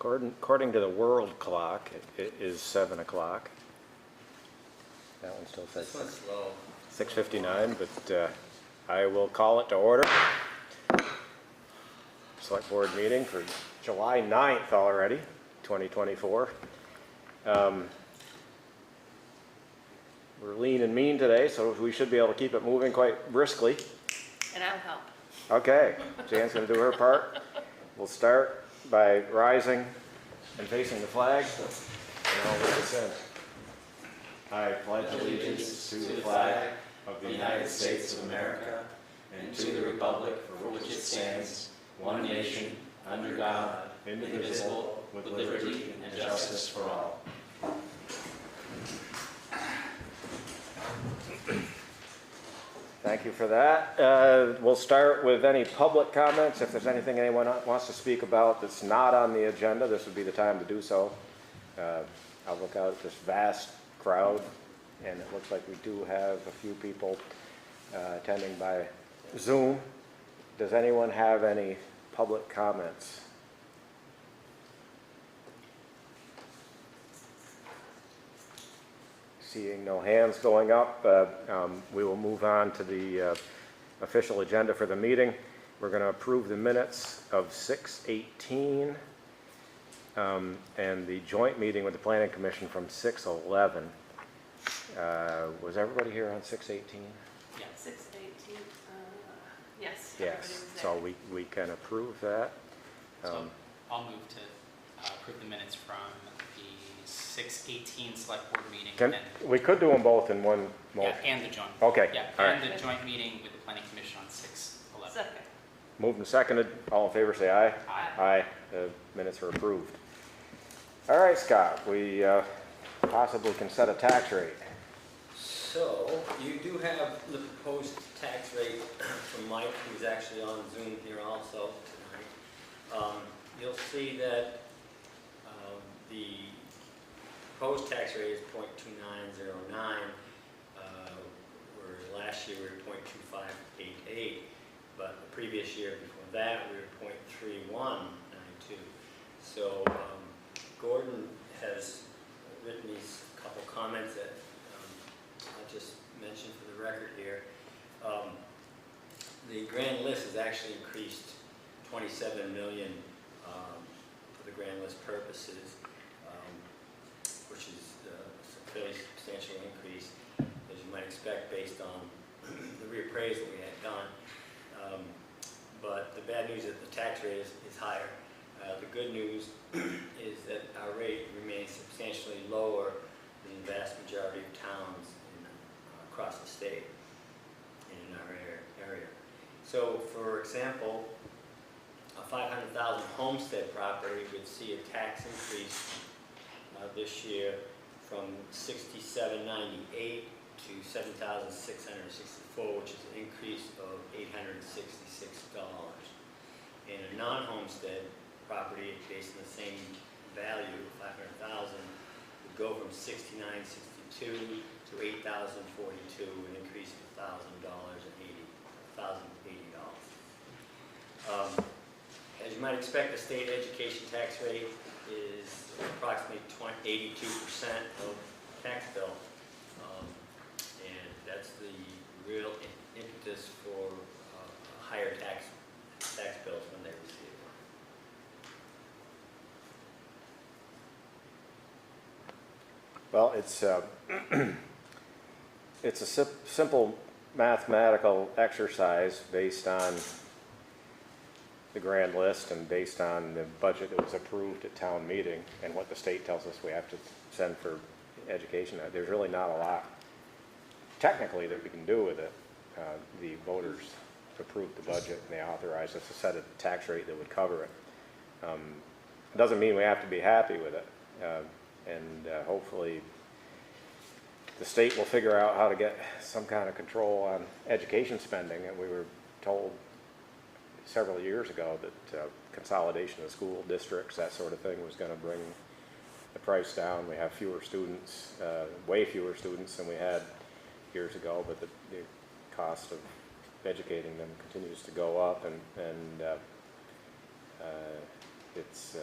According to the world clock, it is 7 o'clock. That one still says This one's slow. 6:59, but I will call it to order. Select Board meeting for July 9th already, 2024. We're lean and mean today, so we should be able to keep it moving quite briskly. And I'll help. Okay, Jan's going to do her part. We'll start by rising and facing the flag, and I'll lead us in. I pledge allegiance to the flag of the United States of America and to the republic for which it stands, one nation, under God, indivisible, with liberty and justice for all. Thank you for that. We'll start with any public comments. If there's anything anyone wants to speak about that's not on the agenda, this would be the time to do so. I'll look out at this vast crowd, and it looks like we do have a few people attending by Zoom. Does anyone have any public comments? Seeing no hands going up, we will move on to the official agenda for the meeting. We're going to approve the minutes of 6/18 and the joint meeting with the Planning Commission from 6/11. Was everybody here on 6/18? Yeah, 6/18. Yes. Yes, so we can approve that. So I'll move to approve the minutes from the 6/18 select board meeting. We could do them both in one motion. Yeah, and the joint. Okay. Yeah, all and right. the joint meeting with the planning commission on 6/11. Second. Moved and seconded. All in favor say aye. Aye. Aye. The minutes are approved. All right, Scott, we possibly can set a tax rate. So, you do have the proposed tax rate from Mike, who's actually on Zoom here also tonight. You'll see that the proposed tax rate is 0.2909, where last year we were 0.2588, but the previous year before that we were 0.3192. So Gordon has written these couple comments that I'll just mention for the record here. The grand list has actually increased 27 million for the grand list purposes, which is a fairly substantial increase, as you might expect based on the reappraisal we had done. But the bad news is that the tax rate is higher. The good news is that our rate remains substantially lower than the vast majority of towns across the state and in our area. So, for example, a 500,000 homestead property would see a tax increase this year from $67.98 to $7,664, which is an increase of $866. And a non-homestead property based on the same value, 500,000, would go from $69.62 to $8,042, an increase of $1,080. As you might expect, the state education tax rate is approximately 82% of tax bill, and that's the real impetus for higher tax bills when they receive it. Well, it's a simple mathematical exercise based on the grand list and based on the budget that was approved at town meeting and what the state tells us we have to send for education. There's really not a lot technically that we can do with it. The voters approved the budget and they authorized us to set a tax rate that would cover it. It doesn't mean we have to be happy with it, and hopefully the state will figure out how to get some kind of control on education spending. And we were told several years ago that consolidation of school districts, that sort of thing, was going to bring the price down. We have fewer students, way fewer students than we had years ago, but the cost of educating them continues to go up, and it's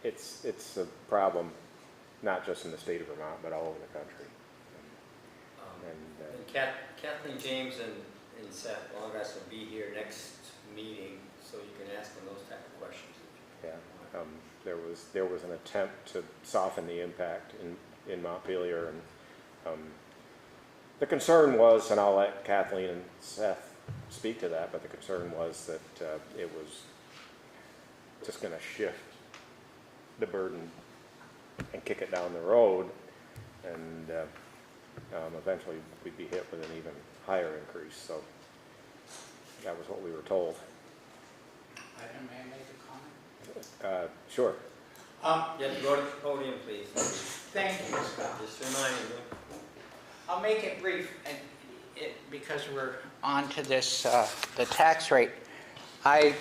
it's a problem, not just in the state of Vermont, but all over the country. And, And Kathleen James and Seth Longgrass will be here next meeting, so you can ask them those type of questions. yeah, there was an attempt to soften the impact in Montpelier, and the concern was, and I'll let Kathleen and Seth speak to that, but the concern was that it was just going to shift the burden and kick it down the road, and eventually we'd be hit with an even higher increase. So that was what we were told. May I make a comment? Sure. You have to go to the podium, please. Thank you, Scott. Just reminding you. I'll make it brief, and because we're on to this, the tax rate. I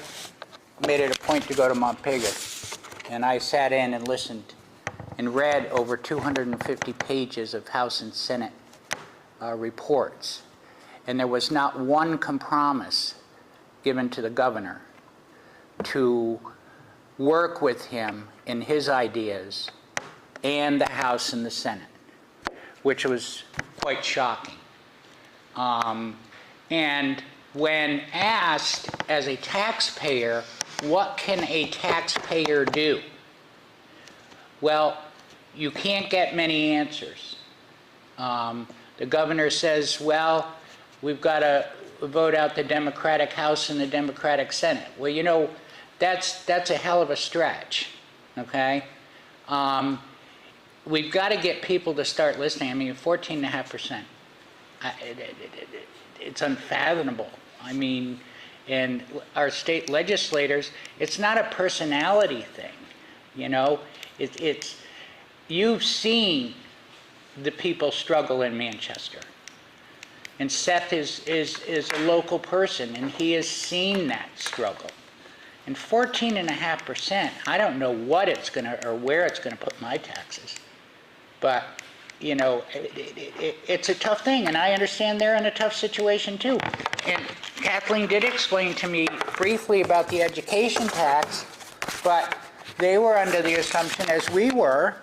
made it a point to go to Montpelier, and I sat in and listened and read over 250 pages of House and Senate reports, and there was not one compromise given to the governor to work with him in his ideas and the House and the Senate, which was quite shocking. And when asked as a taxpayer, what can a taxpayer do? Well, you can't get many answers. The governor says, well, we've got to vote out the Democratic House and the Democratic Senate. Well, you know, that's a hell of a stretch, okay? We've got to get people to start listening. I mean, 14.5%. It's unfathomable. I mean, and our state legislators, it's not a personality thing, you know? It's you've seen the people struggle in Manchester. And Seth is a local person, and he has seen that struggle. And 14.5%, I don't know what it's going to, or where it's going to put my taxes. But, you know, it's a tough thing, and I understand they're in a tough situation too. And Kathleen did explain to me briefly about the education tax, but they were under the assumption, as we were,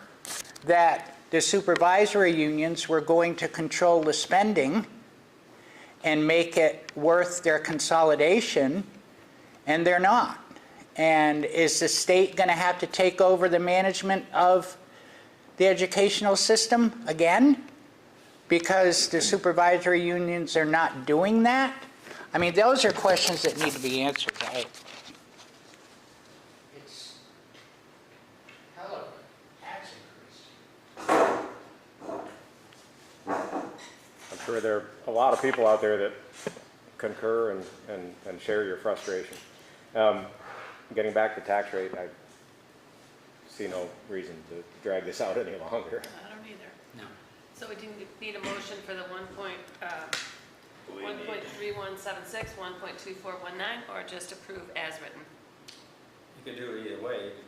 that the supervisory unions were going to control the spending and make it worth their consolidation, and they're not. And is the state going to have to take over the management of the educational system again because the supervisory unions are not doing that? I mean, those are questions that need to be answered. It's hell of a tax increase. I'm sure there are a lot of people out there that concur and share your frustration. Getting back to tax rate, I see no reason to drag this out any longer. I don't either. No. So we do need a motion for the 1.3176, 1.2419, or just approve as written? You could do it either way. You could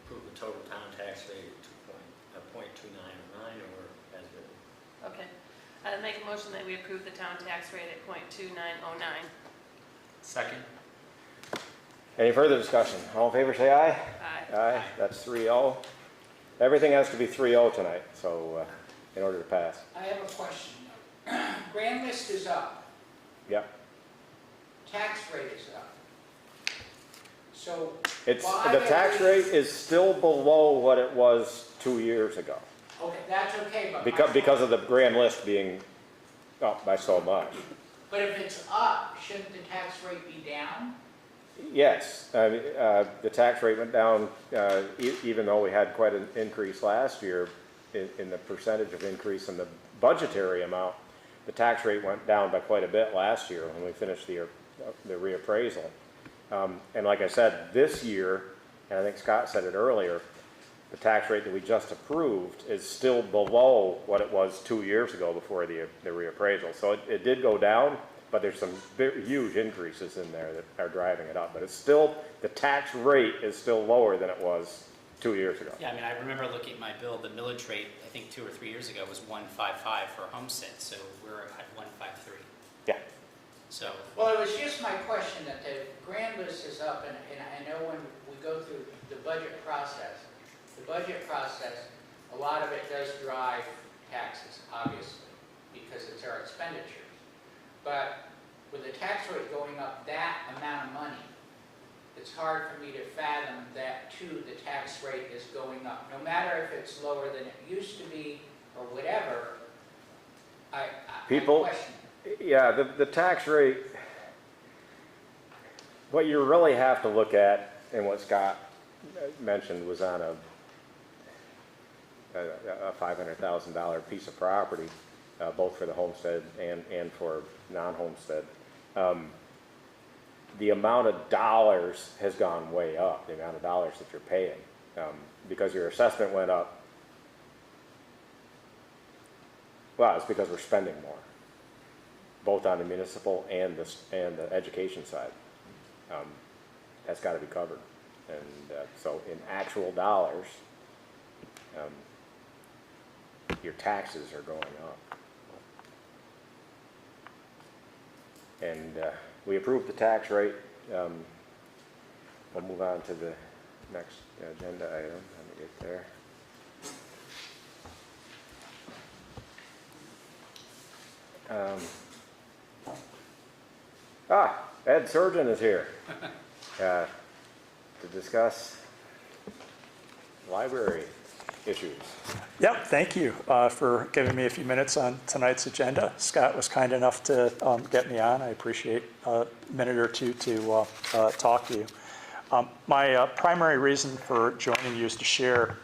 approve the total town tax rate at 0.2909 or as written. Okay. I'll make a motion that we approve the town tax rate at 0.2909. Second? Any further discussion? All in favor, say aye. Aye. Aye, that's 3-0. Everything has to be 3-0 tonight, so in order to pass. I have a question. Grand list is up. Yep. Tax rate is up. So It's, why the are tax we- rate is still below what it was 2 years ago. Okay, that's okay, but Because of the grand list being up by so much. But if it's up, shouldn't the tax rate be down? Yes, the tax rate went down, even though we had quite an increase last year in the percentage of increase in the budgetary amount. The tax rate went down by quite a bit last year when we finished the reappraisal. And like I said, this year, and I think Scott said it earlier, the tax rate that we just approved is still below what it was 2 years ago before the reappraisal. So it did go down, but there's some huge increases in there that are driving it up. But it's still, the tax rate is still lower than it was 2 years ago. Yeah, I mean, I remember looking at my bill, the millage rate, I think 2 or 3 years ago was 155 for homestead, so we're at 153. Yeah. So, Well, it was just my question that the grand list is up, and I know when we we go through the budget process, a lot of it does drive taxes, obviously, because it's our expenditures. But with the tax rate going up that amount of money, it's hard for me to fathom that, too, the tax rate is going up. No matter if it's lower than it used to be or whatever, I question it. Yeah, the tax rate, what you really have to look at, and what Scott mentioned was on a $500,000 piece of property, both for the homestead and for non-homestead. The amount of dollars has gone way up, the amount of dollars that you're paying, because your assessment went up. Well, it's because we're spending more, both on the municipal and the education side. That's got to be covered, and so in actual dollars, your taxes are going up. And we approved the tax rate. We'll move on to the next agenda item. Let me get there. Ed Surgeon is here to discuss library issues. Yep, thank you for giving me a few minutes on tonight's agenda. Scott was kind enough to get me on. I appreciate a minute or two to talk to you. My primary reason for joining you is to share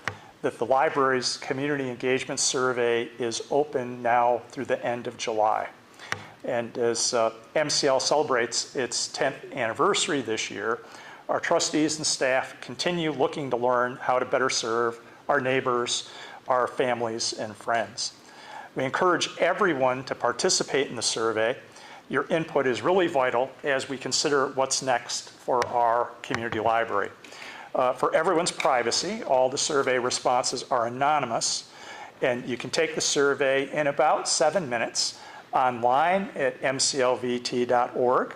that the library's community engagement survey is open now through the end of July. And as MCL celebrates its 10th anniversary this year, our trustees and staff continue looking to learn how to better serve our neighbors, our families, and friends. We encourage everyone to participate in the survey. Your input is really vital as we consider what's next for our community library. For everyone's privacy, all the survey responses are anonymous, and you can take the survey in about 7 minutes online at mclvt.org,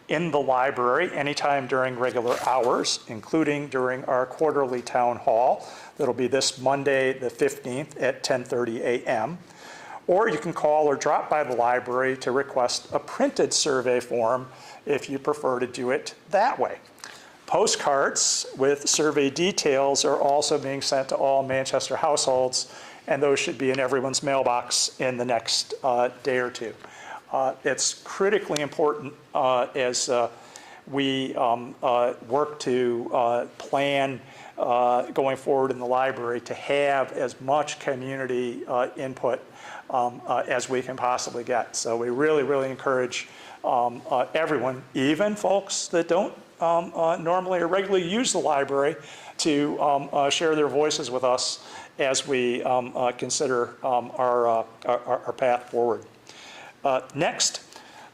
in the library anytime during regular hours, including during our quarterly town hall. That'll be this Monday, the 15th at 10:30 a.m. Or you can call or drop by the library to request a printed survey form if you prefer to do it that way. Postcards with survey details are also being sent to all Manchester households, and those should be in everyone's mailbox in the next day or two. It's critically important as we work to plan going forward in the library to have as much community input as we can possibly get. So we really, really encourage everyone, even folks that don't normally or regularly use the library, to share their voices with us as we consider our path forward. Next,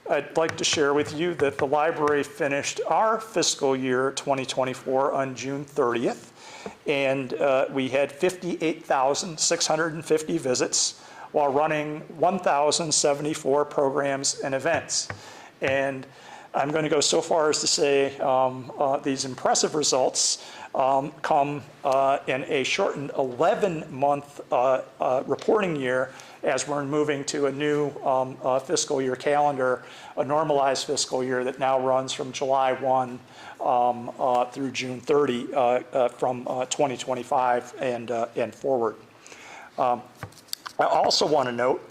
I'd like to share with you that the library finished our fiscal year 2024 on June 30th, and we had 58,650 visits while running 1,074 programs and events. And I'm going to go so far as to say these impressive results come in a shortened 11-month reporting year, as we're moving to a new fiscal year calendar, a normalized fiscal year that now runs from July 1 through June 30 from 2025 and forward. I also want to note,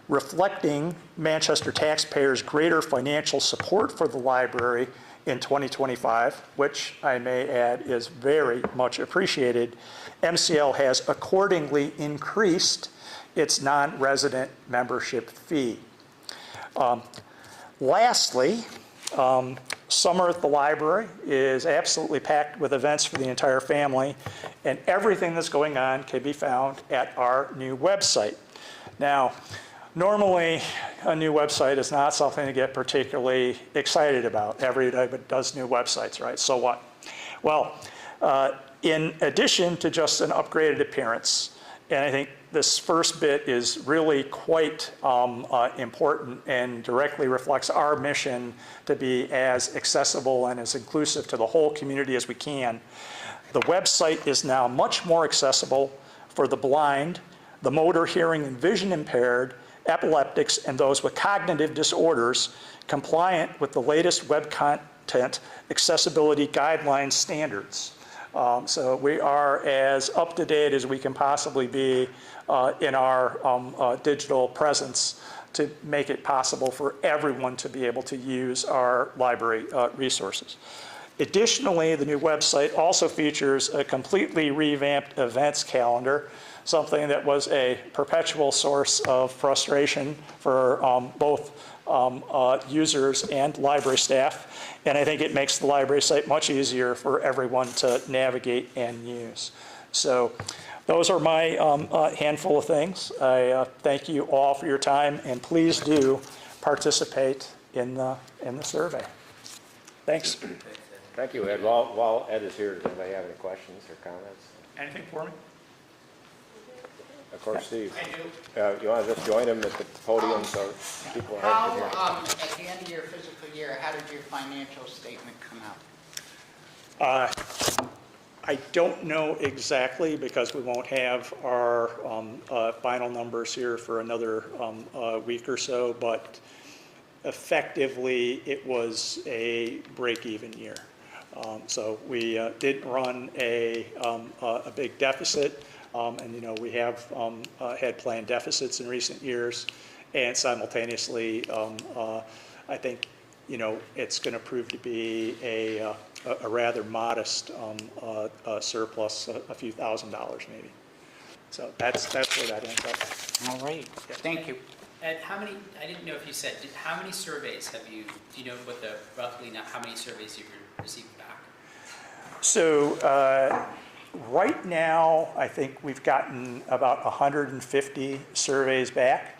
reflecting Manchester taxpayers' greater financial support for the library in 2025, which I may add is very much appreciated, MCL has accordingly increased its non-resident membership fee. Lastly, summer at the library is absolutely packed with events for the entire family, and everything that's going on can be found at our new website. Now, normally, a new website is not something to get particularly excited about. Everybody does new websites, right? So what? Well, in addition to just an upgraded appearance, and I think this first bit is really quite important and directly reflects our mission to be as accessible and as inclusive to the whole community as we can. The website is now much more accessible for the blind, the motor, hearing, and vision impaired, epileptics, and those with cognitive disorders, compliant with the latest web content accessibility guidelines standards. So we are as up to date as we can possibly be in our digital presence to make it possible for everyone to be able to use our library resources. Additionally, the new website also features a completely revamped events calendar, something that was a perpetual source of frustration for both users and library staff. And I think it makes the library site much easier for everyone to navigate and use. So those are my handful of things. I thank you all for your time, and please do participate in the survey. Thanks. Thank you, Ed. While Ed is here, does anybody have any questions or comments? Anything for me? Of course, Steve. I do. You want to just join him at the podium so people How, have to hear? at the end of your fiscal year, how did your financial statement come out? I don't know exactly because we won't have our final numbers here for another week or so, but effectively it was a break-even year. So we didn't run a big deficit. And, you know, we have had planned deficits in recent years, and simultaneously, I think, you know, it's going to prove to be a rather modest surplus, a few $1,000s maybe. So that's where that ends up. All right, thank you. Ed, how many, I didn't know if you said, how many surveys have you, do you know what the, roughly how many surveys you've received back? So right now, I think we've gotten about 150 surveys back.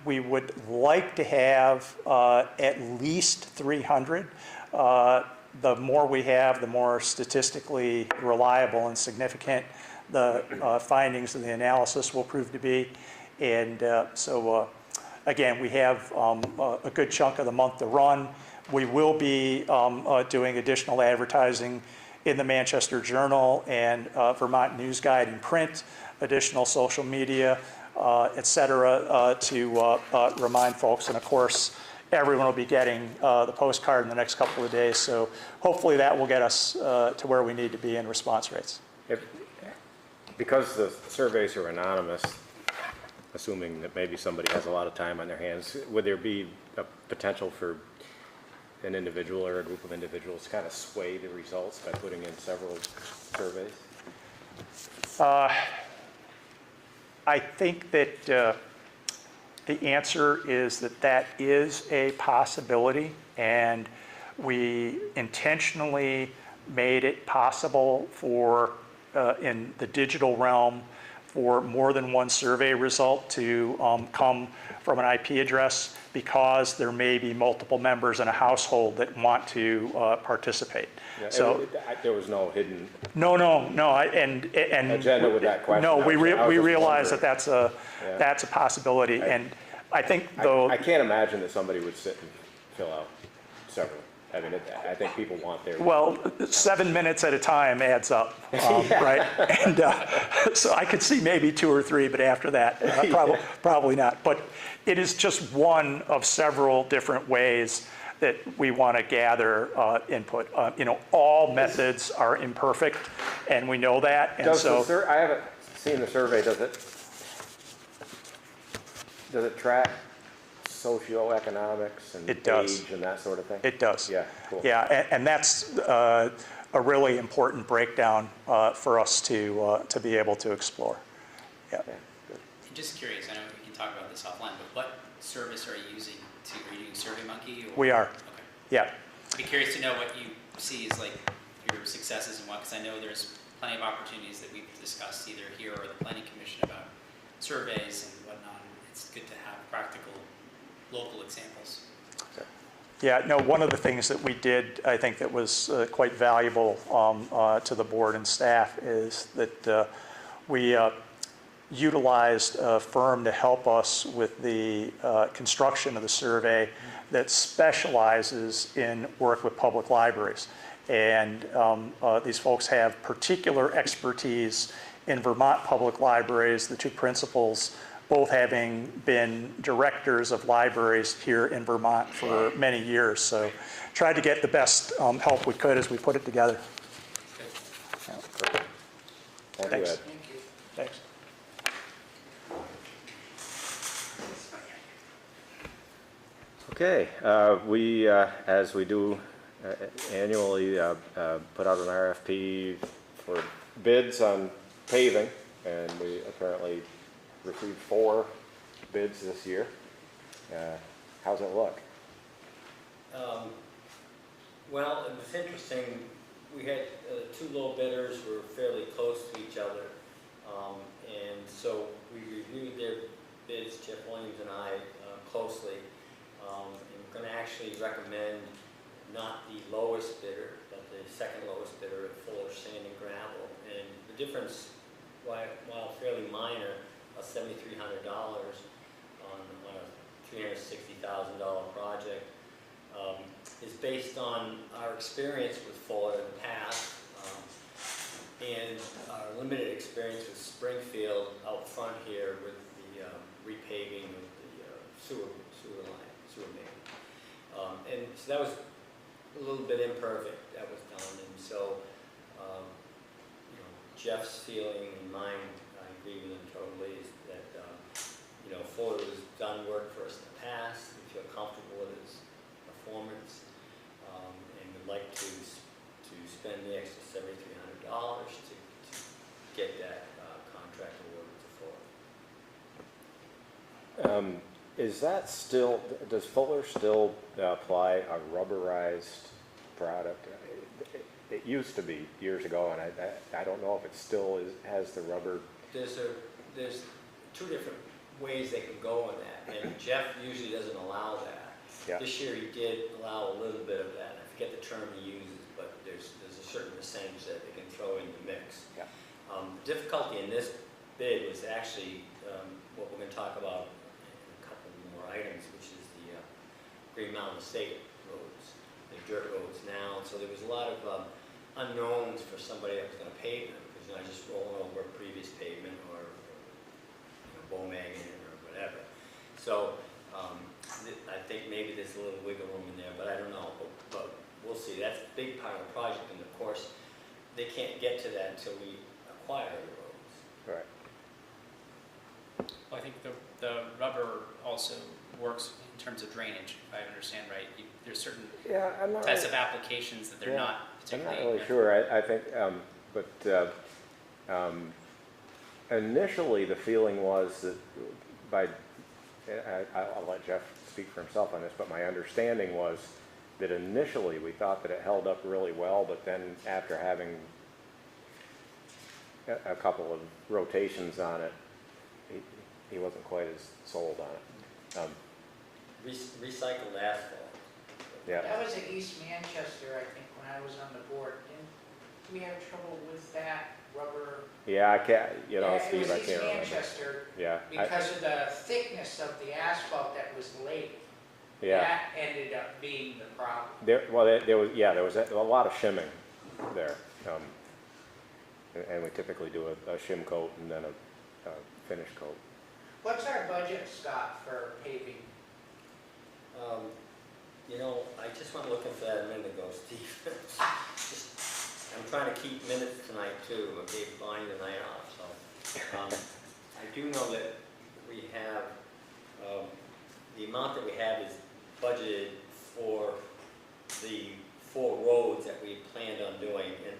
We would like to have at least 300. The more we have, the more statistically reliable and significant the findings of the analysis will prove to be. And so again, we have a good chunk of the month to run. We will be doing additional advertising in the Manchester Journal and Vermont News Guide in print, additional social media, et cetera, to remind folks. And of course, everyone will be getting the postcard in the next couple of days. So hopefully that will get us to where we need to be in response rates. Because the surveys are anonymous, assuming that maybe somebody has a lot of time on their hands, would there be a potential for an individual or a group of individuals to kind of sway the results by putting in several surveys? I think that the answer is that is a possibility, and we intentionally made it possible for, in the digital realm, for more than one survey result to come from an IP address, because there may be multiple members in a household that want to participate. Yeah, so there was no hidden no. And agenda with that question. No, we realize that wondering. that's a possibility, and I think though I can't imagine that somebody would sit and fill out several. I mean, I think people want their. well, 7 minutes at a time adds up, right? And so I could see maybe 2 or 3, but after that, probably not. But it is just one of several different ways that we want to gather input. You know, all methods are imperfect, and we know that. And so I haven't seen the survey. Does it track socioeconomics and It does. age and that sort of thing? It does. Yeah, cool. Yeah, and that's a really important breakdown for us to be able to explore. Yeah. Yeah, good. I'm just curious, I know we can talk about this offline, but what service are you using are you using SurveyMonkey? Or? We are. Okay. Yeah. I'd be curious to know what you see as like your successes and what, because I know there's plenty of opportunities that we've discussed either here or the Planning Commission about surveys and whatnot. It's good to have practical local examples. Yeah, no, one of the things that we did, I think that was quite valuable to the board and staff is that we utilized a firm to help us with the construction of the survey that specializes in work with public libraries. And these folks have particular expertise in Vermont public libraries, the two principals both having been directors of libraries here in Vermont for many years. So tried to get the best help we could as we put it together. Thank you, Thanks. Ed. Thank you. Thanks. Okay, we, as we do annually, put out an RFP for bids on paving, and we apparently received 4 bids this year. How's it look? Well, it was interesting. We had 2 low bidders were fairly close to each other. And so we reviewed their bids, Jeff Williams and I, closely. And we're going to actually recommend not the lowest bidder, but the second lowest bidder at Fuller Sand and Gravel. And the difference, while fairly minor, $7,300 on a $360,000 project, is based on our experience with Fuller in the past, and our limited experience with Springfield out front here with the repaving of the sewer main. And so that was a little bit imperfect, that was done, and so Jeff's feeling and mine, I agree with him totally, is that Fuller has done work for us in the past. We feel comfortable with his performance, and would like to spend the extra $7,300 to get that contract awarded to Fuller. Is that still, does Fuller still apply a rubberized product? It used to be years ago, and I don't know if it still has the rubber. There's 2 different ways they can go on that, and Jeff usually doesn't allow that. Yeah. This year he did allow a little bit of that. I forget the term he uses, but there's a certain percentage that they can throw in the mix. Yeah. The difficulty in this bid was actually what we're going to talk about in a couple more items, which is the Green Mountain Estate roads, the dirt roads now. So there was a lot of unknowns for somebody that was going to pave them, because you're not just rolling over a previous pavement or Bowmagging or whatever. So I think maybe there's a little wiggle room in there, but I don't know. But we'll see. That's a big part of the project, and of course, they can't get to that until we acquire the roads. Right. Well, I think the rubber also works in terms of drainage, if I understand right. There's certain Yeah, I'm not types of applications that they're Yeah, not I'm particularly. not really sure. I think, initially the feeling was that I'll let Jeff speak for himself on this, but my understanding was that initially we thought that it held up really well, but then after having a couple of rotations on it, he wasn't quite as sold on it. Recycled asphalt. Yeah. That was at East Manchester, I think, when I was on the board. Didn't we have trouble with that rubber? Yeah, I can't, Yeah, Steve, I it was can't East remember. Manchester, Yeah. because of the thickness of the asphalt that was laid. Yeah. That ended up being the problem. There was a lot of shimming there. And we typically do a shim coat and then a finish coat. What's our budget, Scott, for paving? I just went looking for that a minute ago, Steve. I'm trying to keep minutes tonight too. I gave Bonnie the night off, so. I do know that we have, the amount that we have is budgeted for the 4 roads that we planned on doing in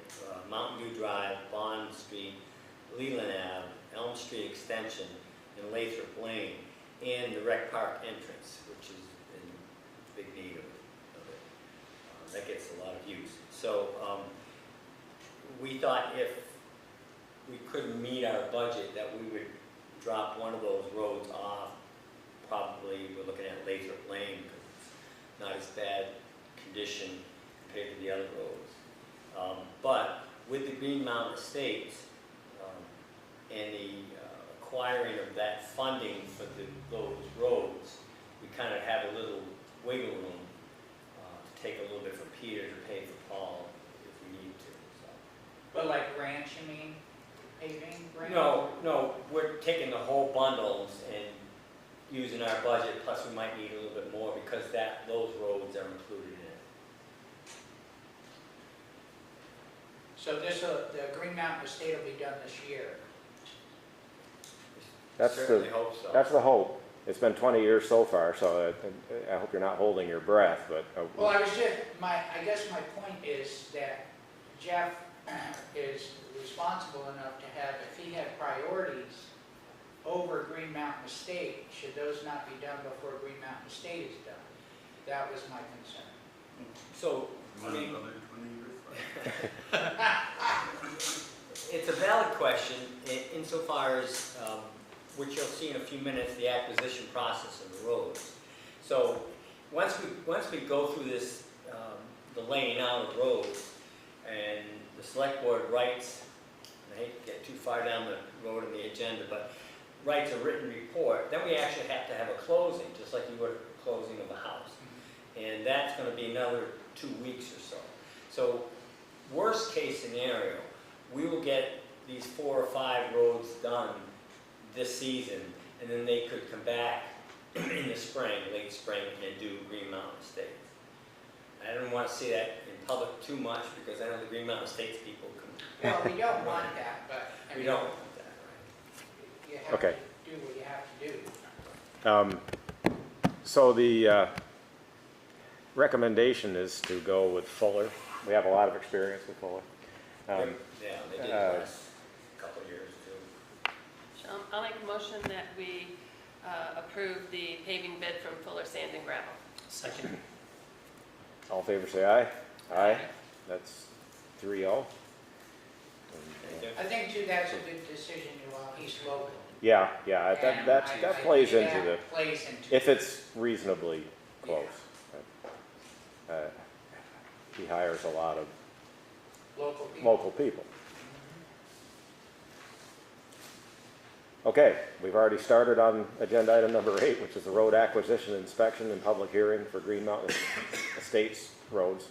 Mountain View Drive, Bond Street, Leland Ave, Elm Street Extension, and Lathrop Lane, and the Rec Park entrance, which is in big need of it. That gets a lot of use. So we thought if we couldn't meet our budget, that we would drop one of those roads off. Probably we're looking at Lathrop Lane, because it's not as bad condition compared to the other roads. But with the Green Mountain Estates and the acquiring of that funding for those roads, we kind of have a little wiggle room to take a little bit from Peter to pay for Paul if we need to, so. But like grants, you mean, paving grants? No, we're taking the whole bundles and using our budget, plus we might need a little bit more because those roads are included in it. So the Green Mountain Estate will be done this year. That's Certainly hope so. That's the hope. It's been 20 years so far, so I hope you're not holding your breath, but. Well, I guess my point is that Jeff is responsible enough to have, if he had priorities over Green Mountain Estate, should those not be done before Green Mountain Estate is done? That was my concern. So, I mean, it's a valid question insofar as which you'll see in a few minutes, the acquisition process of the roads. So once we go through this, the laying out of roads, and the select board writes, and I hate to get too far down the road in the agenda, but writes a written report, then we actually have to have a closing, just like you would a closing of a house. And that's going to be another 2 weeks or so. So worst case scenario, we will get these 4 or 5 roads done this season, and then they could come back in the spring, late spring, and do Green Mountain Estates. I don't want to see that in public too much because I know the Green Mountain Estates people can. Well, we don't want that, but I We mean, don't want that, you have Okay. to do what you have to do. So the recommendation is to go with Fuller. We have a lot of experience with Fuller. right? Yeah, they did the last couple of years too. I'll make a motion that we approve the paving bid from Fuller Sand and Gravel. Second. All in favor, say aye. Aye. That's 3-0. Thank you. I think too, that's a good decision, while he's local. Yeah, And that I plays think into the, that plays into. if it's reasonably close. He hires a lot of Local people. local people. Okay, we've already started on agenda item number 8, which is the road acquisition, inspection, and public hearing for Green Mountain Estates roads.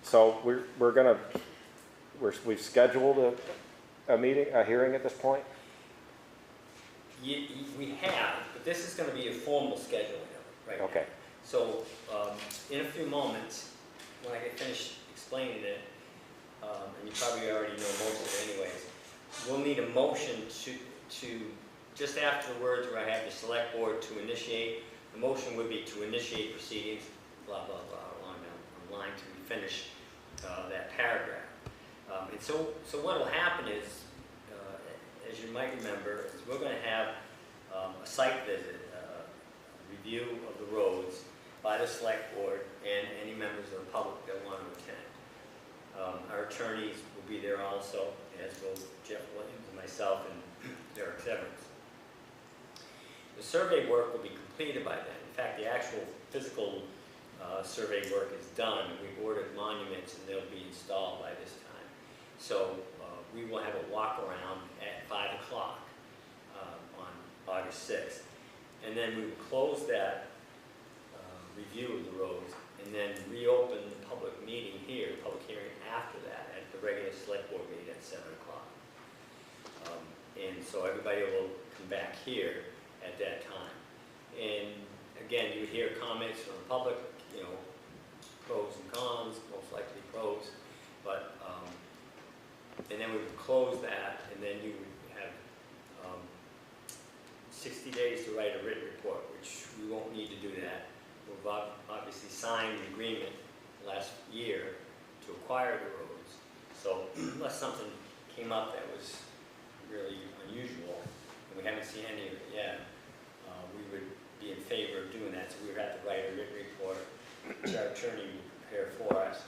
So we've scheduled a meeting, a hearing at this point? We have, but this is going to be a formal scheduling of it, right? Okay, So, in a few moments, when I get finished explaining it, and you probably already know most of it anyways, we'll need a motion to just after the words where I have the select board to initiate, the motion would be to initiate proceedings, blah, blah, blah, along the line till we finish that paragraph. And so what will happen is, as you might remember, is we're going to have a site visit, a review of the roads by the select board and any members of the public that want to attend. Our attorneys will be there also, as will Jeff Williams and myself and Derek Severance. The survey work will be completed by then. In fact, the actual physical survey work is done. We've ordered monuments and they'll be installed by this time. So we will have a walk around at 5 o'clock on August 6th. And then we will close that review of the roads and then reopen the public meeting here, public hearing after that at the regular select board meeting at 7 o'clock. And so everybody will come back here at that time. And again, you would hear comments from the public, you know, pros and cons, most likely pros, but and then we would close that, and then you would have 60 days to write a written report, which we won't need to do that. We've obviously signed the agreement last year to acquire the roads, so unless something came up that was really unusual, and we haven't seen any of it yet, we would be in favor of doing that, so we would have to write a written report, which our attorney would prepare for us,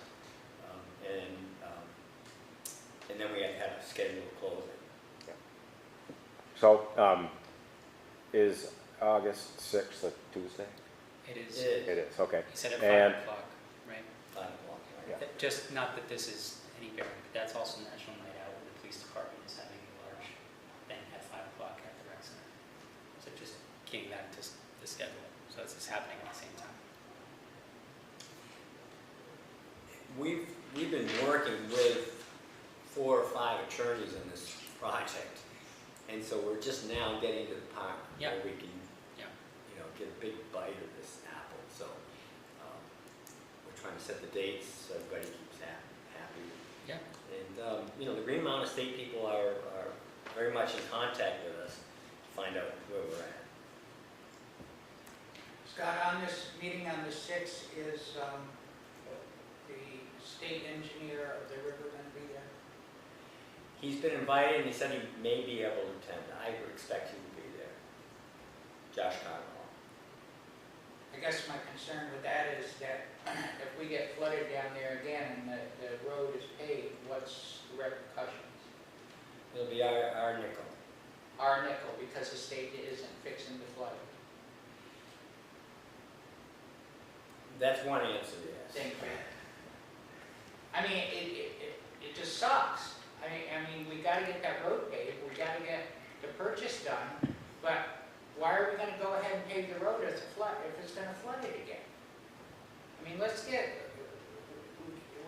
and then we have to have a scheduled closing. so is August 6th a Tuesday? It is. It It is is, okay. You said at And- 5 o'clock, right? 5 o'clock, right? Yeah. Just not that this is any bearing, but that's also National Night Out, where the police department is having a large thing at 5 happening at the same time. We've been working with 4 or 5 attorneys in this project, and so we're just now getting to the part where Yeah. we can, Yeah. get a big bite of this apple. So we're trying to set the dates so everybody keeps happy. Yeah. And the Green Mountain Estate people are very much in contact with us to find out where we're at. Scott, on this meeting on the 6th, is the state engineer of the river going to be there? He's been invited, and he said he may be able to attend. I would expect he would be there. Josh Connell. I guess my concern with that is that if we get flooded down there again and the road is paved, what's the repercussions? It'll be our nickel. Our nickel, because the state isn't fixing the flood. That's one answer, yes. Thank you. I mean, it just sucks. I mean, we gotta get that road paved, we gotta get the purchase done, but why are we gonna go ahead and pave the road if it's gonna flood it again? I mean, we're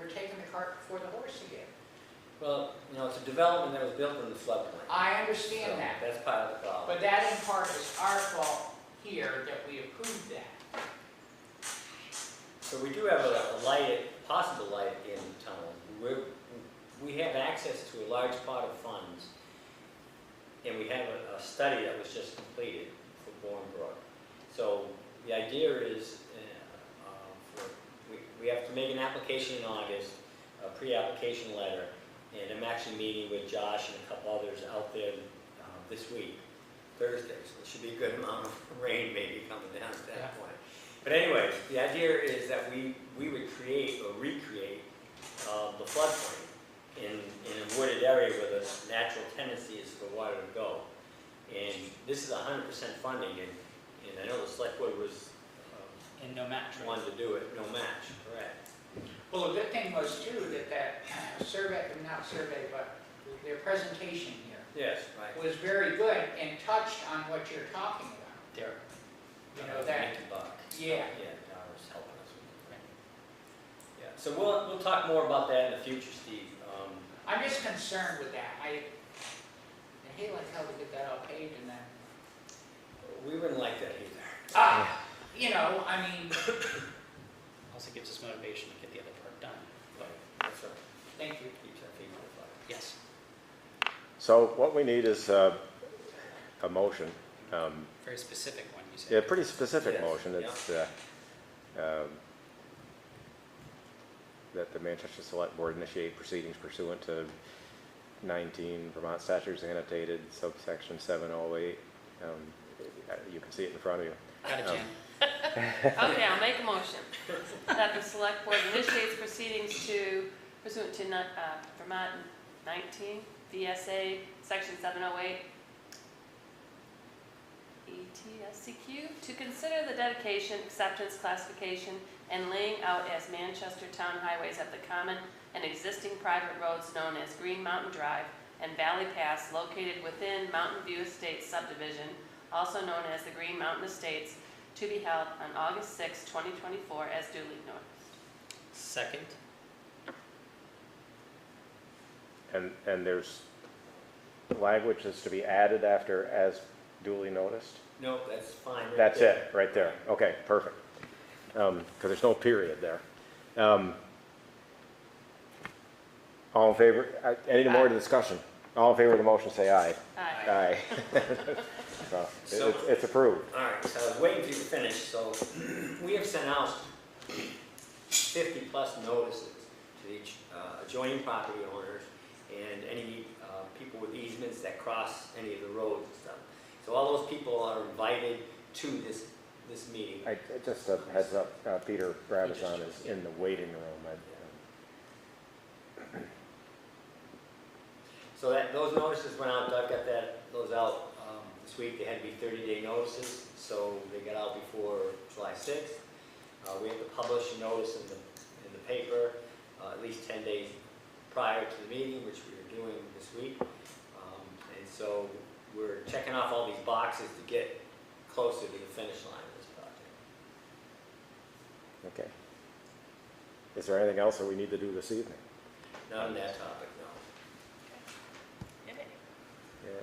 taking the cart before the horse again. Well, it's a development that was built in the floodplain. I understand So that, that's part of the problem. but that in part is our fault here that we approved that. So we do have a possible light in town. We have access to a large pot of funds, and we have a study that was just completed for Bournebrook. So the idea is, we have to make an application in August, a pre-application letter, and I'm actually meeting with Josh and a couple others out there this week, Thursday, so there should be a good amount of rain maybe coming down at that point. But anyways, the idea is that we would create or recreate the floodplain in a wooded area where the natural tendency is for water to go. And this is 100% funding, and I know the select board was And no match, right? wanted to do it, no match, correct? Well, the good thing was too, that survey, not survey, but their presentation here Yes, right. was very good and touched on what you're talking about. There. You know, that, Mickey Buck. yeah. Yeah, Dar's helping us with it. Yeah, so we'll talk more about that in the future, Steve. I'm just concerned with that. I hate like hell to get that all paved and then, We wouldn't like that either. I mean, Also gives us motivation to get the other part done. But that's right. thank you. Keeps our feet on the fire. Yes. So what we need is a motion, Very specific one, you said. a pretty specific Yes, motion. It's that the Manchester Select Board initiate proceedings pursuant to 19 Vermont statutes annotated subsection 708. You can see it in front of you. Got it, Jan. Okay, I'll make a motion that the select board initiates proceedings pursuant to Vermont 19 VSA section 708 ETSCQ to consider the dedication, acceptance, classification, and laying out as Manchester town highways of the common and existing private roads known as Green Mountain Drive and Valley Pass located within Mountain View Estates subdivision, also known as the Green Mountain Estates, to be held on August 6, 2024, as duly noticed. Second. And there's language that's to be added after as duly noticed? No, that's fine. Right That's there. it, right there. Okay, perfect. Because there's no period there. All in favor? Any more discussion? All in favor of the motion, say aye. Aye. Aye. So, it's approved. All right, so I was waiting for you to finish. So we have sent out 50-plus notices to each adjoining property owners and any people with easements that cross any of the roads and stuff. So all those people are invited to this meeting. Just a heads up, Peter Bravazon is in the waiting room. So those notices went out. Doug got those out this week. They had to be 30-day notices, so they got out before July 6th. We have to publish a notice in the paper at least 10 days prior to the meeting, which we are doing this week. And so we're checking off all these boxes to get closer to the finish line of this project. Okay. Is there anything else that we need to do this evening? Not on that topic, no. Yay.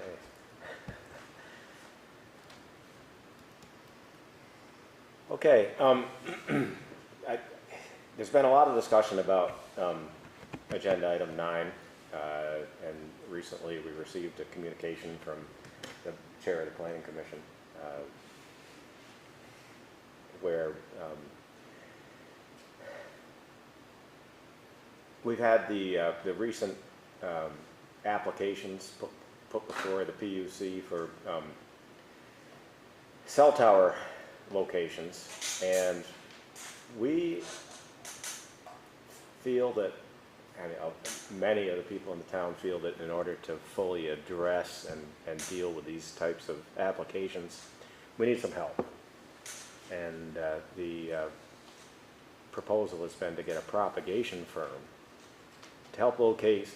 Okay, there's been a lot of discussion about agenda item 9, and recently we received a communication from the chair of the Planning Commission where we've had the recent applications put before the PUC for cell tower locations, and we feel that, many of the people in the town feel that in order to fully address and deal with these types of applications, we need some help. And the proposal has been to get a propagation firm to help locate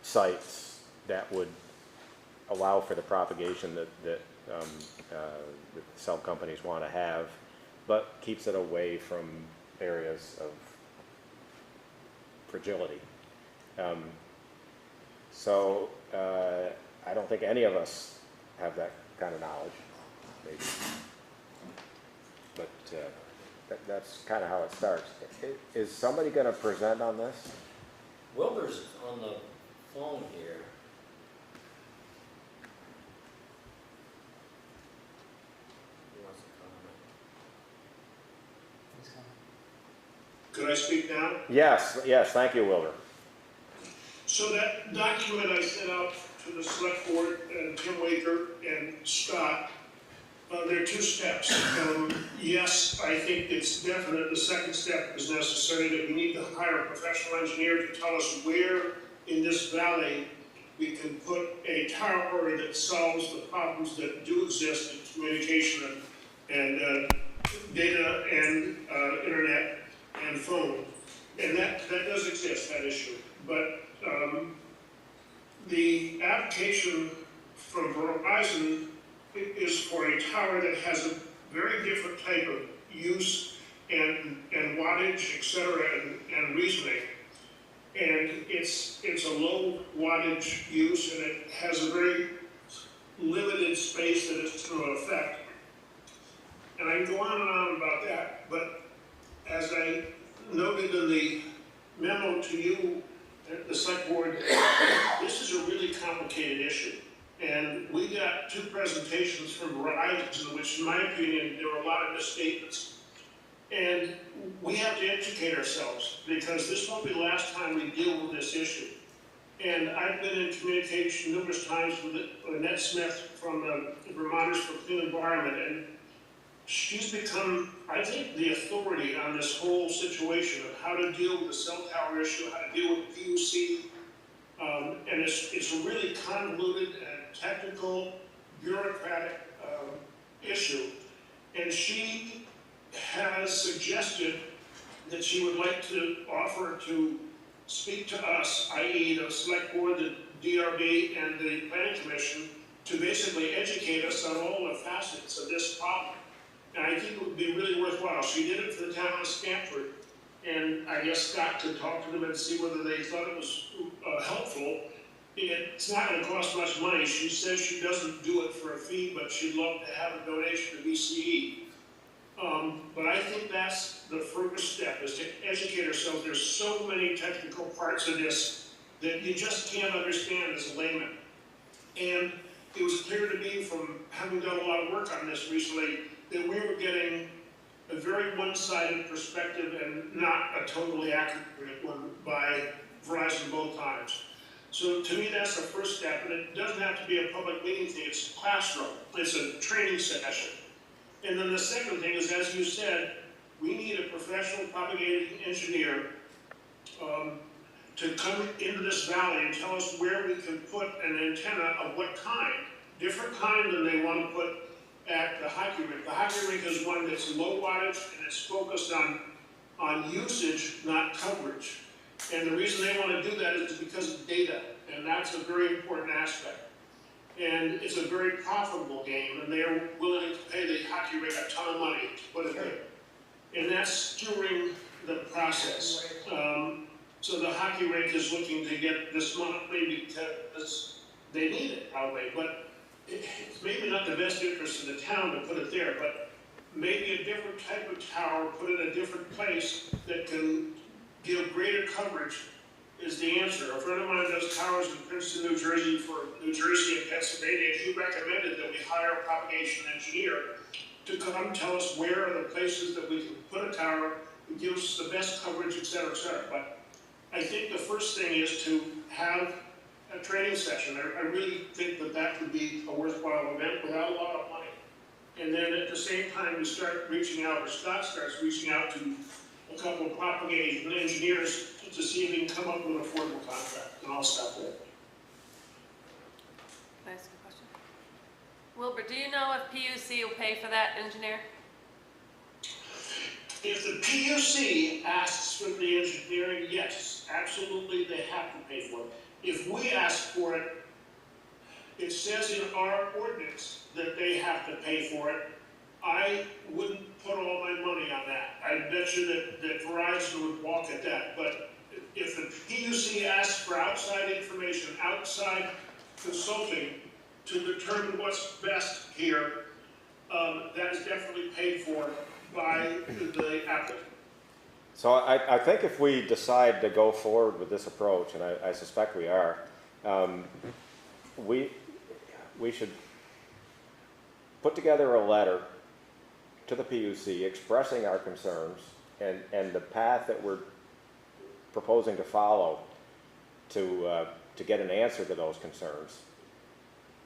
sites that would allow for the propagation that the cell companies want to have, but keeps it away from areas of fragility. So I don't think any of us have that kind of knowledge, maybe. But that's kind of how it starts. Is somebody going to present on this? Wilbur's on the phone here. He wants to comment. Could I speak now? Yes, thank you, Wilbur. So that document I sent out to the select board and Tim Waker and Scott, there are 2 steps. Yes, I think it's definite. The second step is necessary, that we need to hire a professional engineer to tell us where in this valley we can put a tower that solves the problems that do exist in communication and data and internet and phone. And that does exist, that issue. But the application from Verizon is for a tower that has a very different type of use and wattage, et cetera, and reasoning. And it's a low wattage use, and it has a very limited space that it's going to affect. And I can go on and on about that, but as I noted in the memo to you, the select board, this is a really complicated issue. And we got 2 presentations from Verizon in which, in my opinion, there were a lot of misstatements. And we have to educate ourselves, because this won't be the last time we deal with this issue. And I've been in communication numerous times with Annette Smith from the Vermonters for Clean Environment, and she's become, I think, the authority on this whole situation of how to deal with the cell tower issue, how to deal with the PUC. And it's a really convoluted and technical, bureaucratic issue. And she has suggested that she would like to offer to speak to us, i.e. the select board, the DRB, and the planning commission, to basically educate us on all the facets of this problem. And I think it would be really worthwhile. She did it for the town of Stamford, and I guess Scott could talk to them and see whether they thought it was helpful. It's not going to cost much money. She says she doesn't do it for a fee, but she'd love to have a donation to VCE. But I think that's the first step, is to educate ourselves. There's so many technical parts of this that you just can't understand as a layman. And it was clear to me from having done a lot of work on this recently that we were getting a very one-sided perspective and not a totally accurate one by Verizon both times. So to me, that's the first step, and it doesn't have to be a public meeting thing, it's a classroom, it's a training session. And then the second thing is, as you said, we need a professional propagating engineer to come into this valley and tell us where we can put an antenna of what kind, different kind than they want to put at the hockey rink. The hockey rink is one that's low wattage and it's focused on usage, not coverage. And the reason they want to do that is because of data, and that's a very important aspect. And it's a very profitable game, and they're willing to pay the hockey rink a ton of money to put it there. and that's during the process. So the hockey rink is looking to get this money because they need it, probably, but it's maybe not the best interest of the town to put it there, but maybe a different type of tower, put it in a different place that can give greater coverage is the answer. A friend of mine does towers in Princeton, New Jersey for New Jersey and Pennsylvania, and he recommended that we hire a propagation engineer to come tell us where are the places that we can put a tower, that gives us the best coverage, et cetera, et cetera. But I think the first thing is to have a training session. I really think that that would be a worthwhile event without a lot of money. And then at the same time, we start reaching out, or Scott starts reaching out to a couple of propagation engineers to see if we can come up with an affordable contract, and I'll stop there. Can I ask a question? Wilbur, do you know if PUC will pay for that engineer? If the PUC asks for the engineering, yes, absolutely, they have to pay for it. If we ask for it, it says in our ordinance that they have to pay for it. I wouldn't put all my money on that. I bet you that Verizon would balk at that. But if the PUC asks for outside information, outside consulting to determine what's best here, that is definitely paid for by the applicant. So I think if we decide to go forward with this approach, and I suspect we are, we should put together a letter to the PUC expressing our concerns and the path that we're proposing to follow to get an answer to those concerns.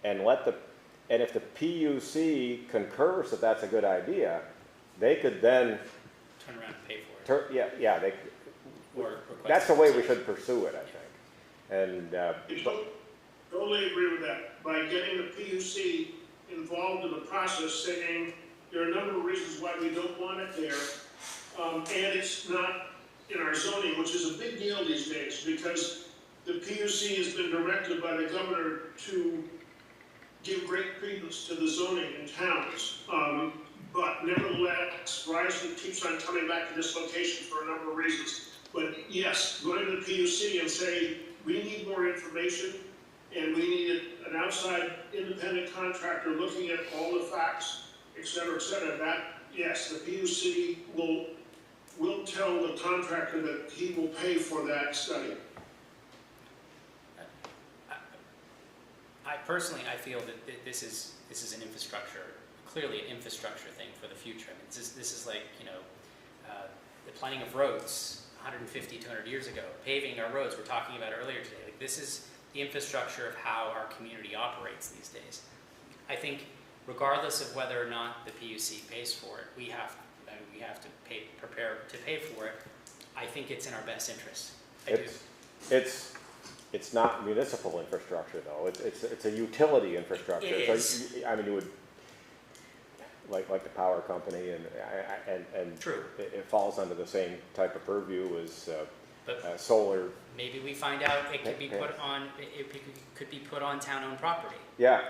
And if the PUC concurs that that's a good idea, they could then Turn around and pay for it. they, Or request that's the way we it. should pursue it, I think. And Totally agree with that. By getting the PUC involved in the process, saying there are a number of reasons why we don't want it there, and it's not in our zoning, which is a big deal these days, because the PUC has been directed by the governor to give great credence to the zoning in towns. But nevertheless, Verizon keeps on coming back to this location for a number of reasons. But yes, going to the PUC and say, we need more information, and we need an outside independent contractor looking at all the facts, et cetera, that, yes, the PUC will tell the contractor that he will pay for that study. I personally, I feel that this is an infrastructure, clearly an infrastructure thing for the future. I mean, this is like, the planning of roads 150, 200 years ago, paving our roads, we're talking about earlier today. Like, this is the infrastructure of how our community operates these days. I think regardless of whether or not the PUC pays for it, we have to prepare to pay for it. I think it's in our best interest. It's not municipal infrastructure, though. It's a utility infrastructure. It is. So, I mean, you would, like the power company, and True. It falls under the same type of purview as But solar. maybe we find out it could be put on town-owned property. Yeah,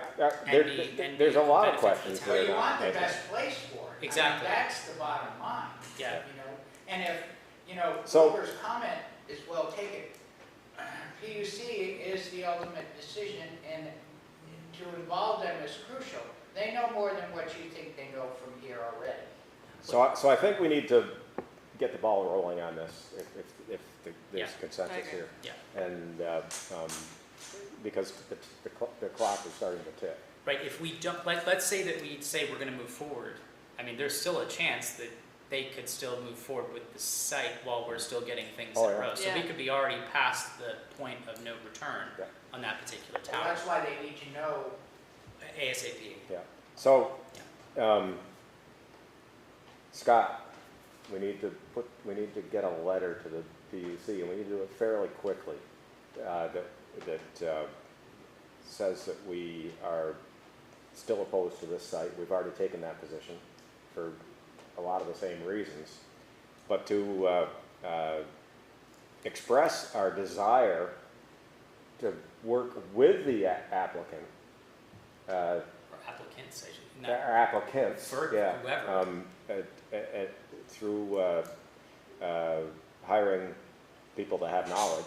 And there's a lot of benefit to the questions town. Well, that you are want not the best place for it. Exactly. I mean, that's the bottom line. Yeah. And if, So- Wilbur's comment is well taken. PUC is the ultimate decision, and to involve them is crucial. They know more than what you think they know from here already. So I think we need to get the ball rolling on this if there's Yeah. consensus I agree. here. Yeah. And because the clock is starting to tick. Right, if we don't, let's say that we say we're gonna move forward, I mean, there's still a chance that they could still move forward with the site while we're still getting things Oh, in a yeah. row. So we Yeah. could be already past the point of no return Yeah. on that particular So tower, that's why they need to know. ASAP. Yeah. So, Scott, we need to get a letter to the PUC, and we need to do it fairly quickly. That says that we are still opposed to this site. We've already taken that position for a lot of the same reasons, but to express our desire to work with the applicant. Or applicants, I should, Our applicants, For yeah, whoever. through hiring people that have knowledge,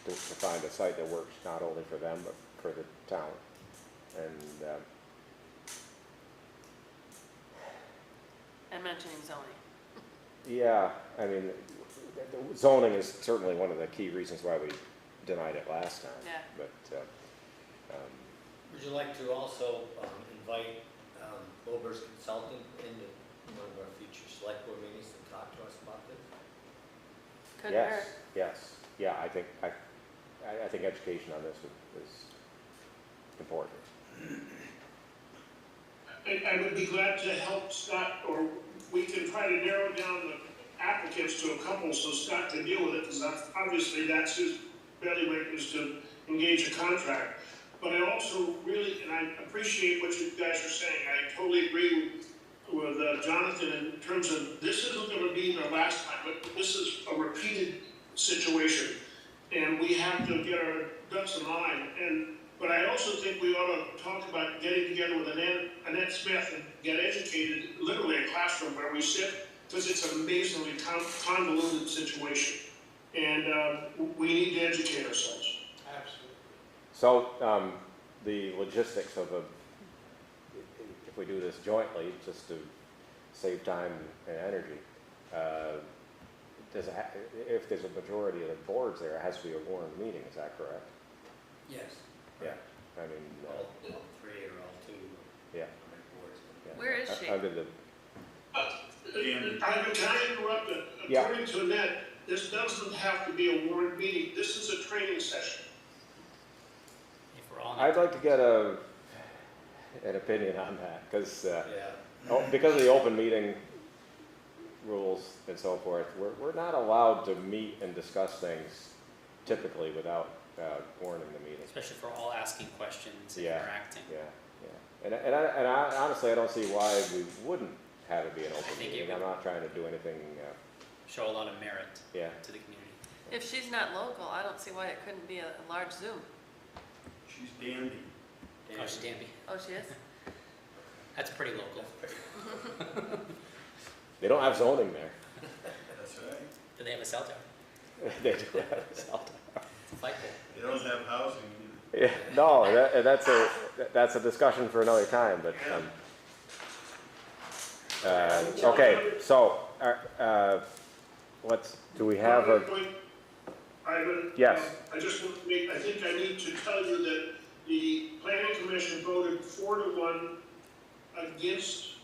to find a site that works not only for them, but for the town. And, And mentioning zoning. yeah, I mean, zoning is certainly one of the key reasons why we denied it last time. Yeah. But, Would you like to also invite Wilbur's consultant into one of our future select board meetings to talk to us about this? Couldn't hurt. yes, yeah, I think education on this is important. I would be glad to help Scott, or we can try to narrow down the applicants to a couple so Scott can deal with it, because obviously that's his bailiwick, is to engage a contract. But I also really, and I appreciate what you guys are saying, I totally agree with Jonathan in terms of this isn't going to be the last time, but this is a repeated situation. And we have to get our ducks in line. But I also think we ought to talk about getting together with Annette Smith and get educated, literally a classroom where we sit, because it's an amazingly convoluted situation. And we need to educate ourselves. Absolutely. So, the logistics of if we do this jointly, just to save time and energy, if there's a majority of the boards there, it has to be a warned meeting, is that correct? Yes. Yeah, I mean, All three or all two yeah. boards. yeah. Where is she? Under the, Can I interrupt? Yeah. According to Annette, this doesn't have to be a warned meeting. This is a training session. If we're all. I'd like to get an opinion on that, because Yeah. because of the open meeting rules and so forth, we're not allowed to meet and discuss things typically without warning the meeting. Especially for all asking questions and Yeah. interacting. Yeah, yeah. And I honestly, I don't see why we wouldn't have it be an I open think it meeting. would- I'm not trying to do anything, Show a lot of merit yeah. to the community. If she's not local, I don't see why it couldn't be a large Zoom. She's dandy. Oh, she's Danby. Oh, she is? That's pretty local. They don't have zoning there. That's right. Do they have a cell tower? They do have a cell tower. It's a fight pole. They don't have housing either. Yeah, no, that's a discussion for another time, but, okay, so, do we have a, Ivan? Yes. I just want to make, I think I need to tell you that the planning commission voted 4-1 against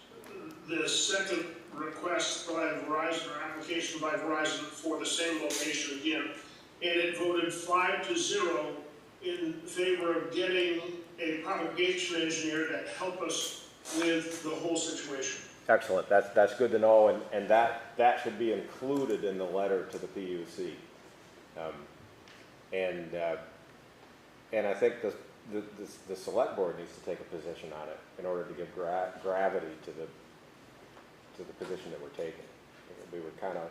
the second request by Verizon, or application by Verizon for the same location again. And it voted 5-0 in favor of getting a propagation engineer to help us with the whole situation. excellent, that's good to know, and that should be included in the letter to the PUC. And I think the select board needs to take a position on it in order to give gravity to the position that we're taking. We were kind of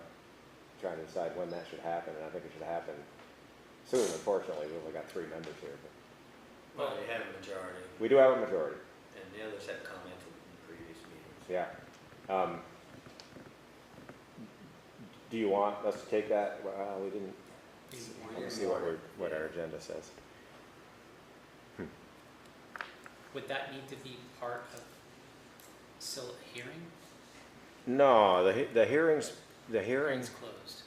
trying to decide when that should happen, and I think it should happen soon. Unfortunately, we've only got 3 members here, but Well, you have a majority, we do have a majority. and the others have commented in previous meetings. Yeah. Do you want us to take that? Well, we didn't. Let me see what our agenda says. Would that need to be part of still a hearing? No, the hearings, Hearing's closed.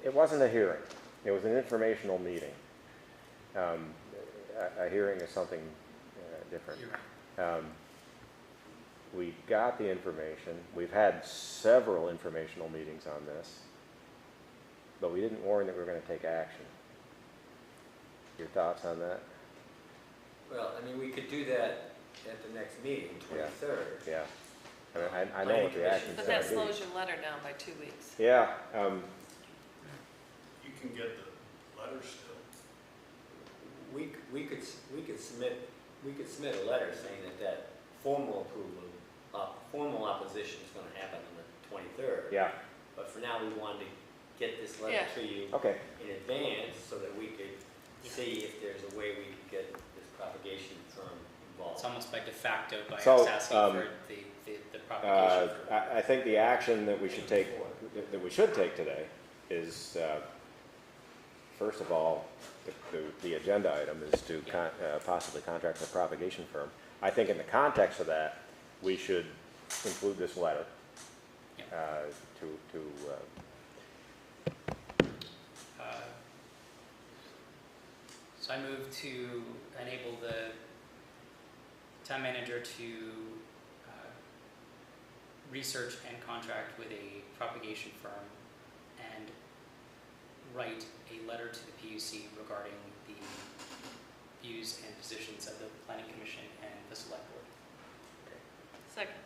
it wasn't a hearing. It was an informational meeting. A hearing is something different. You're right. We got the information. We've had several informational meetings on this, but we didn't warn that we were going to take action. Your thoughts on that? Well, I mean, we could do that at the next meeting, Yeah. 23rd. Yeah. I mean, I know what the action's But going that to be. slows your letter down by 2 weeks. Yeah. You can get the letter still. We could submit a letter saying that formal approval, formal opposition is gonna happen on the 23rd. Yeah. But for now, we wanted to get this letter Yeah. to you Okay. in advance so that we could see if there's a way we could get this propagation firm involved. It's almost by de facto by So, us asking for the propagation. I think the action that we should take, today is, first of all, the agenda item is to possibly contract a propagation firm. I think in the context of that, we should include this letter to So I move to enable the town manager to research and contract with a propagation firm and write a letter to the PUC regarding the views and positions of the Planning Commission and the Select Board. Second.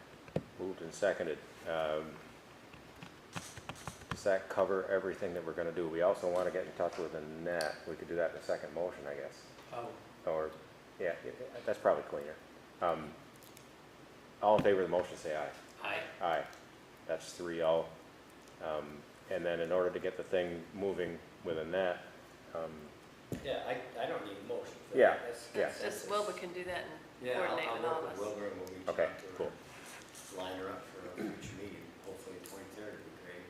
moved and seconded. Does that cover everything that we're gonna do? We also wanna get in touch with Annette. We could do that in the second motion, I guess. Oh, Or, yeah, that's probably cleaner. All in favor of the motion, say aye. aye. Aye. That's 3-0. And then in order to get the thing moving with Annette, Yeah, I don't need a motion for Yeah, that. That's yeah. Just Wilbur can do that and Yeah, coordinate with I'll all work of with us. Wilbur and we'll reach okay, out to her. cool. Line her up for a future meeting, hopefully the 23rd would be great.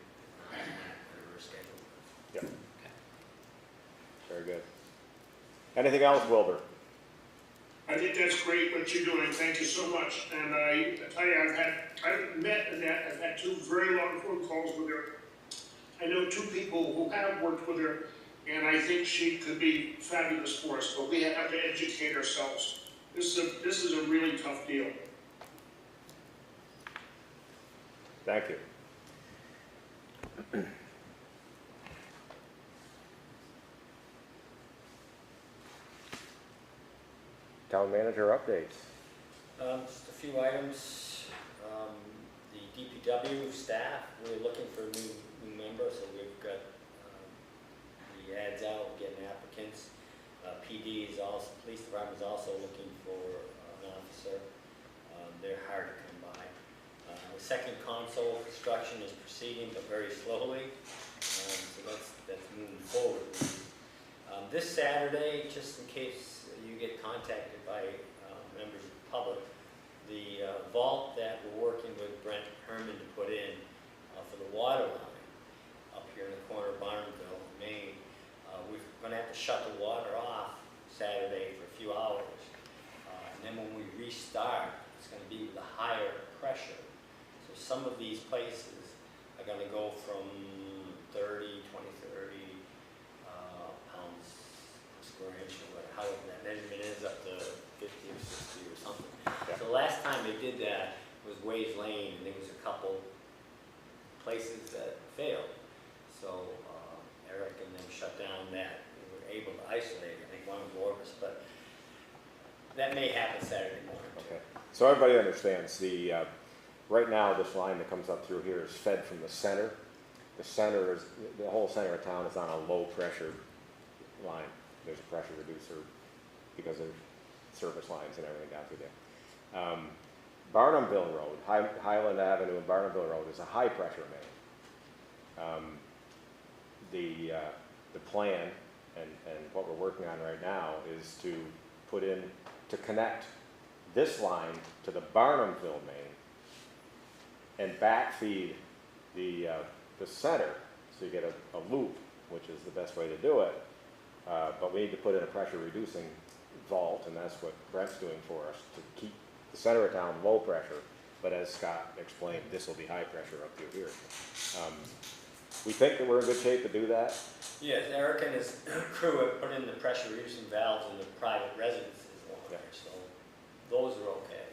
Whatever her schedule is. Yeah. Okay. Very good. Anything else, Wilbur? I think that's great what you're doing, thank you so much. And I tell you, I've met Annette, I've had 2 very long phone calls with her. I know 2 people who have worked with her, and I think she could be fabulous for us, but we have to educate ourselves. This is a really tough deal. Thank you. Town manager updates. Just a few items. The DPW staff, we're looking for a new member, so we've got the ads out, we're getting applicants. PD is also, police department is also looking for an officer. They're hard to come by. The second console construction is proceeding, but very slowly, so that's moving forward. This Saturday, just in case you get contacted by members of the public, the vault that we're working with Brent Herman to put in for the water line up here in the corner of Barnville, Maine, we're going to have to shut the water off Saturday for a few hours. And then when we restart, it's going to be with a higher pressure. So some of these places are going to go from 30 pounds per square inch or whatever, however that measurement is, up to 50 or 60 or something. Yeah. So last time they did that was Waves Lane, and there was a couple places that failed. So Eric and them shut down that. We were able to isolate, I think one was Orvis, but that may happen Saturday morning. Okay. So everybody understands, right now, this line that comes up through here is fed from the center. The whole center of town is on a low pressure line. There's a pressure reducer because of service lines and everything down through there. Barnumville Road, Highland Avenue and Barnumville Road is a high pressure main. The plan and what we're working on right now is to connect this line to the Barnumville main and backfeed the center, so you get a loop, which is the best way to do it. But we need to put in a pressure reducing vault, and that's what Brent's doing for us, to keep the center of town low pressure, but as Scott explained, this will be high pressure up through here. We think that we're in good shape to do that. Yes, Eric and his crew have put in the pressure reducing valves in the private residences along there, so those are okay.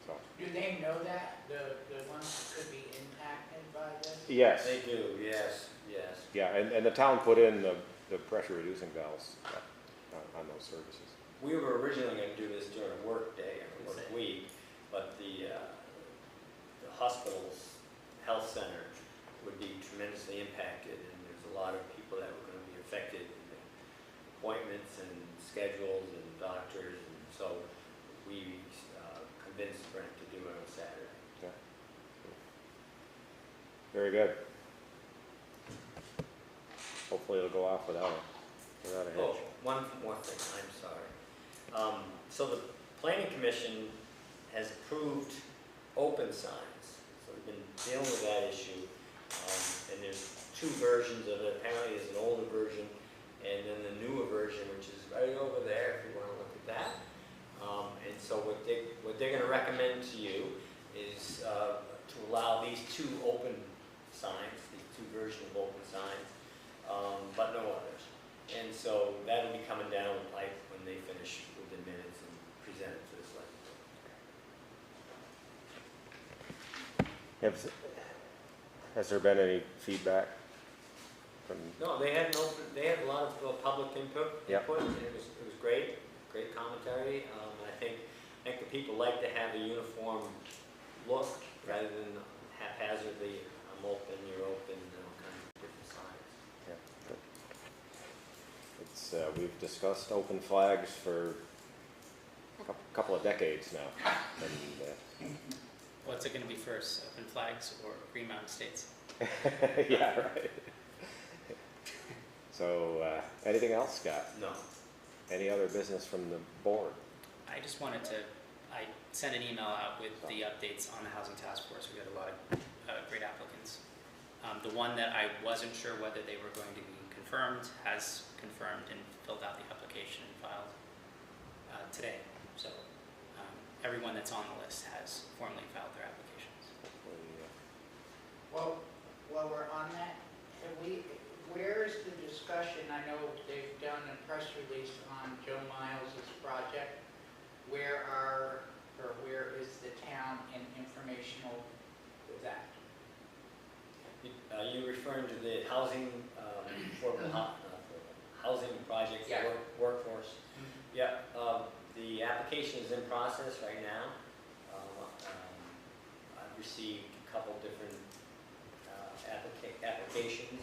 So, Do they know that, the ones that could be impacted by this? yes, They do, yes. yeah, and the town put in the pressure reducing valves on those services. We were originally going to do this during a work day or a work week, but the hospital's health center would be tremendously impacted, and there's a lot of people that were going to be affected, in appointments and schedules and doctors, and so we convinced Brent to do it on Saturday. Yeah. Very good. Hopefully it'll go off without a hitch. Oh, one more thing, I'm sorry. So the Planning Commission has approved open signs. So we've been dealing with that issue. And there's two versions of it. Apparently there's an older version and then the newer version, which is right over there if you want to look at that. And so what they're going to recommend to you is to allow these two open signs, these two versions of open signs, but no others. And so that'll be coming down the pipe when they finish with the minutes and present it to the select board. Has there been any feedback from? No, they had a lot of public input, Yep. and it was great commentary. I think the people like to have a uniform look rather than haphazardly, I'm open, you're open, all kinds of different signs. Yeah, good. It's, we've discussed open flags for a couple of decades now. And, What's it gonna be first, open flags or Green Mountain States? yeah, right. So, anything else, Scott? No. Any other business from the board? I just wanted to, I sent an email out with the updates on the housing task force. We got a lot of great applicants. The one that I wasn't sure whether they were going to be confirmed has confirmed and filled out the application and filed today. So everyone that's on the list has formally filed their applications. Well, while we're on that, where is the discussion? I know they've done a press release on Joe Miles's project. Where is the town in informational with that? You're referring to the housing, housing project Yeah. workforce? Yeah, the application is in process right now. I've received a couple different applications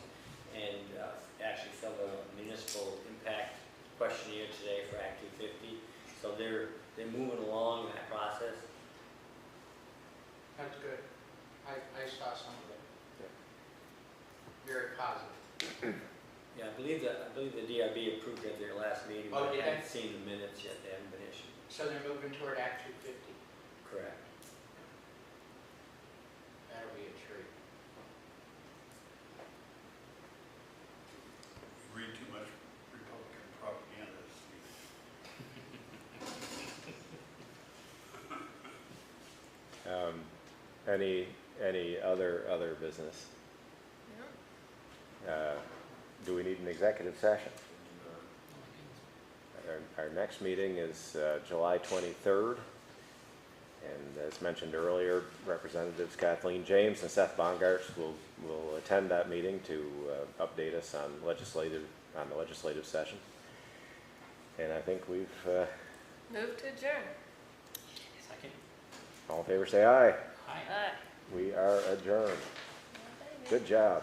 and actually filled a municipal impact questionnaire today for Act 250. So they're moving along in that process. That's good. I saw some of it. Very positive. Yeah, I believe the DRB approved it at their last meeting. Oh, but did I they? haven't seen the minutes yet, they haven't been issued. So they're moving toward Act 250. Correct. That'll be a treat. You read too much Republican propaganda. Any other business? Do we need an executive session? Our next meeting is July 23rd, and as mentioned earlier, Representatives Kathleen James and Seth Bongartz will attend that meeting to update us on the legislative session. And I think we've Move to adjourn. Second. all in favor say aye. Hi. Aye. We are adjourned. Good job.